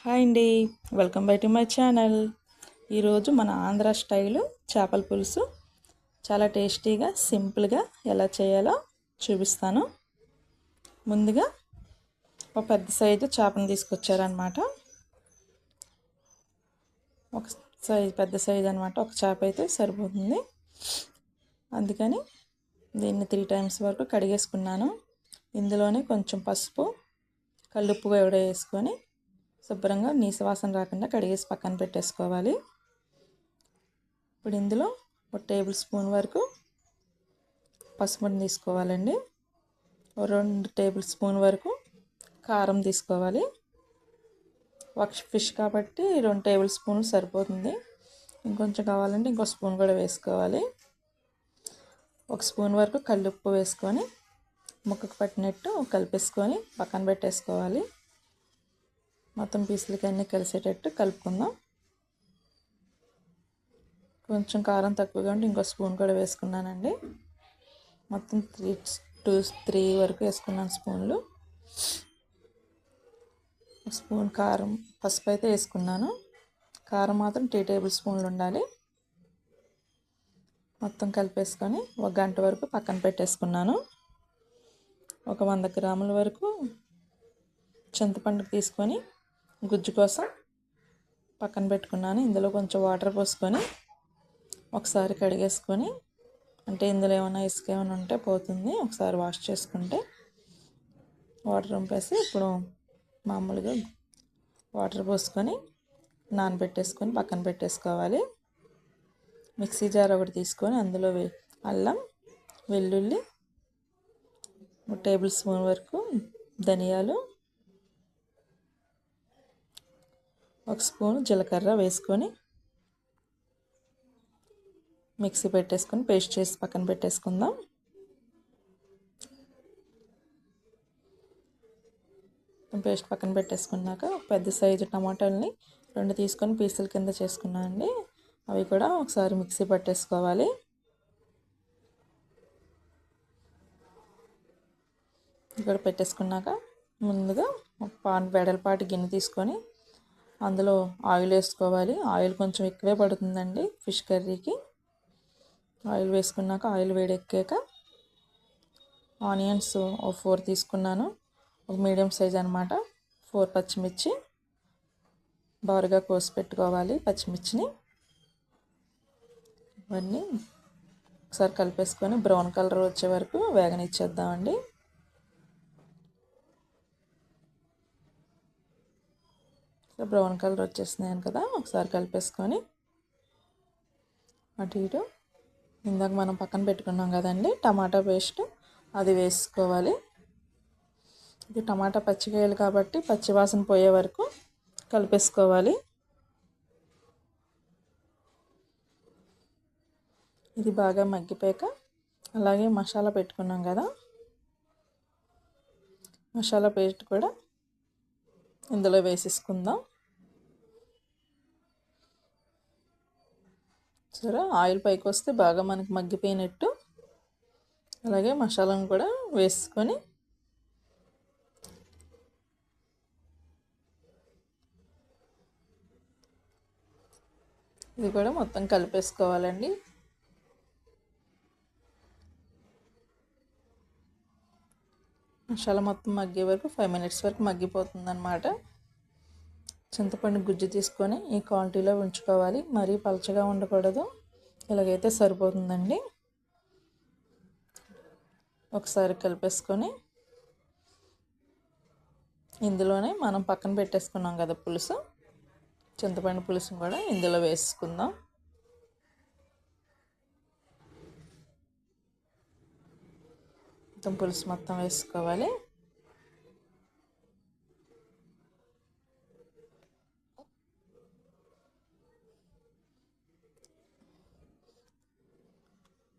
Hi అండి, welcome back to my channel. ఈరోజు మన ఆంధ్ర స్టైలు చేపల పులుసు చాలా టేస్టీగా సింపుల్గా ఎలా చేయాలో చూపిస్తాను. ముందుగా ఒక పెద్ద సైజు చేపను తీసుకొచ్చారనమాట. ఒక పెద్ద సైజు అనమాట. ఒక చేప అయితే సరిపోతుంది. అందుకని దీన్ని 3 times వరకు కడిగేసుకున్నాను. ఇందులోనే కొంచెం పసుపు, కల్లుప్పు కూడా వేసుకొని శుభ్రంగా నీసు వాసన రాకుండా కడిగేసి పక్కన పెట్టేసుకోవాలి. ఇప్పుడు ఇందులో 1 టేబుల్ స్పూన్ వరకు పసుపుని తీసుకోవాలండి. 2 టేబుల్ స్పూన్ వరకు కారం తీసుకోవాలి. ఒక ఫిష్ కాబట్టి 2 టేబుల్ స్పూన్లు సరిపోతుంది. ఇంకొంచెం కావాలంటే ఇంకో స్పూన్ కూడా వేసుకోవాలి. 1 స్పూన్ వరకు కల్లుప్పు వేసుకొని ముక్కకు పట్టినట్టు కలిపేసుకొని పక్కన పెట్టేసుకోవాలి. మొత్తం పీసులకి అన్నీ కలిసేటట్టు కలుపుకుందాం. కొంచెం కారం తక్కువగా ఉంటే ఇంకో స్పూన్ కూడా వేసుకున్నానండి. మొత్తం 3 వరకు వేసుకున్నాను స్పూన్లు. స్పూన్ కారం, పసుపు అయితే వేసుకున్నాను. కారం మాత్రం 3 టేబుల్ స్పూన్లు ఉండాలి. మొత్తం కలిపేసుకొని 1 గంట వరకు పక్కన పెట్టేసుకున్నాను. ఒక 100 గ్రాముల వరకు చింతపండు తీసుకొని గుజ్జు కోసం పక్కన పెట్టుకున్నాను. ఇందులో కొంచెం వాటర్ పోసుకొని ఒకసారి కడిగేసుకొని, అంటే ఇందులో ఏమైనా ఇసుక ఏమైనా ఉంటే పోతుంది. ఒకసారి వాష్ చేసుకుంటే వాటర్ వంపేసి ఇప్పుడు మామూలుగా వాటర్ పోసుకొని నానబెట్టేసుకొని పక్కన పెట్టేసుకోవాలి. మిక్సీ జార్ ఒకటి తీసుకొని అందులో అల్లం, వెల్లుల్లి, 1 టేబుల్ స్పూన్ వరకు ధనియాలు, 1 స్పూన్ జీలకర్ర వేసుకొని మిక్సీ పెట్టేసుకొని పేస్ట్ చేసి పక్కన పెట్టేసుకుందాం. పేస్ట్ పక్కన పెట్టేసుకున్నాక పెద్ద సైజు టమాటాలని 2 తీసుకొని పీసుల కింద చేసుకున్నాను అండి. అవి కూడా ఒకసారి మిక్సీ పట్టేసుకోవాలి. ఇక్కడ పెట్టేసుకున్నాక ముందుగా వెడల్పాటి గిన్నె తీసుకొని అందులో ఆయిల్ వేసుకోవాలి. ఆయిల్ కొంచెం ఎక్కువే పడుతుందండి ఫిష్ కర్రీకి. ఆయిల్ వేసుకున్నాక ఆయిల్ వేడెక్కాక ఆనియన్స్ 4 తీసుకున్నాను. ఒక మీడియం సైజ్ అనమాట. 4 పచ్చిమిర్చి బారుగా కోసి పెట్టుకోవాలి. పచ్చిమిర్చిని ఇవన్నీ ఒకసారి కలిపేసుకొని బ్రౌన్ కలర్ వచ్చే వరకు వేగనిచ్చేద్దామండి. బ్రౌన్ కలర్ వచ్చేస్తున్నాయి కదా, ఒకసారి కలిపేసుకొని అటు ఇటు ఇందాక మనం పక్కన పెట్టుకున్నాం కదండి టమాటా పేస్ట్, అది వేసుకోవాలి. ఇది టమాటా పచ్చికాయలు కాబట్టి పచ్చివాసన పోయే వరకు కలిపేసుకోవాలి. ఇది బాగా మగ్గిపోయాక అలాగే మసాలా పెట్టుకున్నాం కదా, మసాలా పేస్ట్ కూడా ఇందులో వేసేసుకుందాం. సరే, ఆయిల్ పైకి వస్తే బాగా మనకి మగ్గిపోయినట్టు. అలాగే మసాలాను కూడా వేసుకొని ఇది కూడా మొత్తం కలిపేసుకోవాలండి. మసాలా మొత్తం మగ్గే వరకు 5 minutes వరకు మగ్గిపోతుంది అన్నమాట. చింతపండు గుజ్జు తీసుకొని ఈ క్వాంటిటీలో ఉంచుకోవాలి. మరీ పలచగా ఉండకూడదు. ఇలాగైతే సరిపోతుందండి. ఒకసారి కలిపేసుకొని ఇందులోనే మనం పక్కన పెట్టేసుకున్నాం కదా పులుసు, చింతపండు పులుసును కూడా ఇందులో వేసుకుందాం. మొత్తం పులుసు మొత్తం వేసుకోవాలి.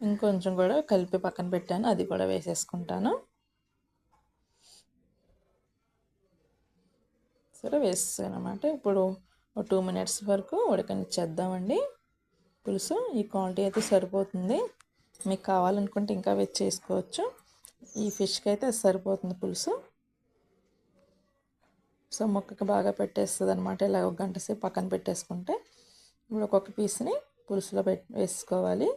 ఇంకొంచెం కూడా కలిపి పక్కన పెట్టాను, అది కూడా వేసేసుకుంటాను. సరే, వేసేసాను అన్నమాట. ఇప్పుడు 2 minutes వరకు ఉడకనిచ్చేద్దామండి పులుసు. ఈ క్వాంటిటీ అయితే సరిపోతుంది. మీకు కావాలనుకుంటే ఇంకా వెజ్ చేసుకోవచ్చు. ఈ ఫిష్కి అయితే సరిపోతుంది పులుసు. సో ముక్కకి బాగా పెట్టేస్తుంది అనమాట. ఇలా ఒక గంట సేపు పక్కన పెట్టేసుకుంటే ఇప్పుడు ఒక్కొక్క పీస్ని పులుసులో వేసుకోవాలి.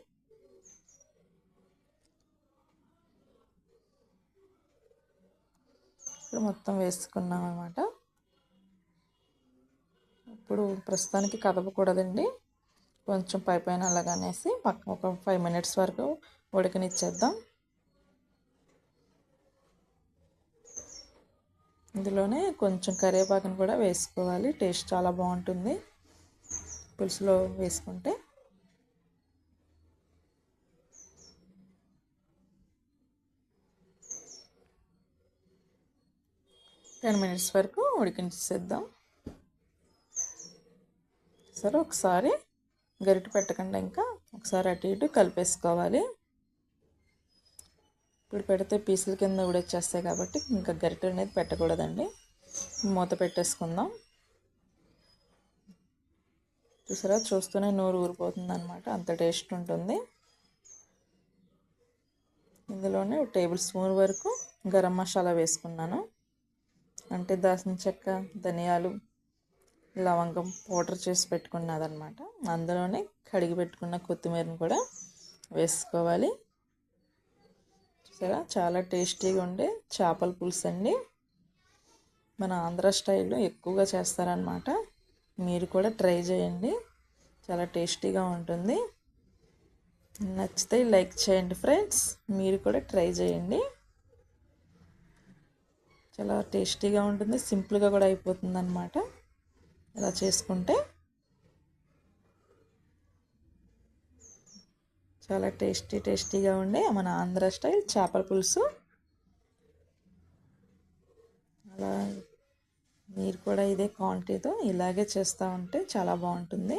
ఇప్పుడు మొత్తం వేసుకున్నాం అనమాట. ఇప్పుడు ప్రస్తుతానికి కదపకూడదండి, కొంచెం పైన అలాగనేసి పక్కన ఒక 5 మినిట్స్ వరకు ఉడకనిచ్చేద్దాం. ఇందులోనే కొంచెం కరివేపాకును కూడా వేసుకోవాలి, టేస్ట్ చాలా బాగుంటుంది పులుసులో వేసుకుంటే. టెన్ మినిట్స్ వరకు ఉడికించేద్దాం. సరే ఒకసారి గరిటె పెట్టకుండా ఇంకా ఒకసారి అటు ఇటు కలిపేసుకోవాలి. ఇప్పుడు పెడితే పీసుల కింద ఉడొచ్చేస్తాయి కాబట్టి ఇంకా గరిటె అనేది పెట్టకూడదండి. మూత పెట్టేసుకుందాం. చూసారా, చూస్తూనే నోరు ఊరిపోతుంది అనమాట, అంత టేస్ట్ ఉంటుంది. ఇందులోనే 1 టేబుల్ స్పూన్ వరకు గరం మసాలా వేసుకున్నాను, అంటే దాల్చిన చెక్క, ధనియాలు, లవంగం పౌడర్ చేసి పెట్టుకున్నదనమాట. అందులోనే కడిగి పెట్టుకున్న కొత్తిమీరను కూడా వేసుకోవాలి. చూసారా, చాలా టేస్టీగా ఉండే చేపల పులుసు అండి. మన ఆంధ్ర స్టైల్లో ఎక్కువగా చేస్తారనమాట. మీరు కూడా ట్రై చేయండి, చాలా టేస్టీగా ఉంటుంది. నచ్చితే లైక్ చేయండి ఫ్రెండ్స్, మీరు కూడా ట్రై చేయండి. చాలా టేస్టీగా ఉంటుంది, సింపుల్గా కూడా అయిపోతుంది అన్నమాట ఇలా చేసుకుంటే. చాలా టేస్టీగా ఉండే మన ఆంధ్ర స్టైల్ చేపల పులుసు. అలా మీరు కూడా ఇదే క్వాంటిటీతో ఇలాగే చేస్తూ ఉంటే చాలా బాగుంటుంది.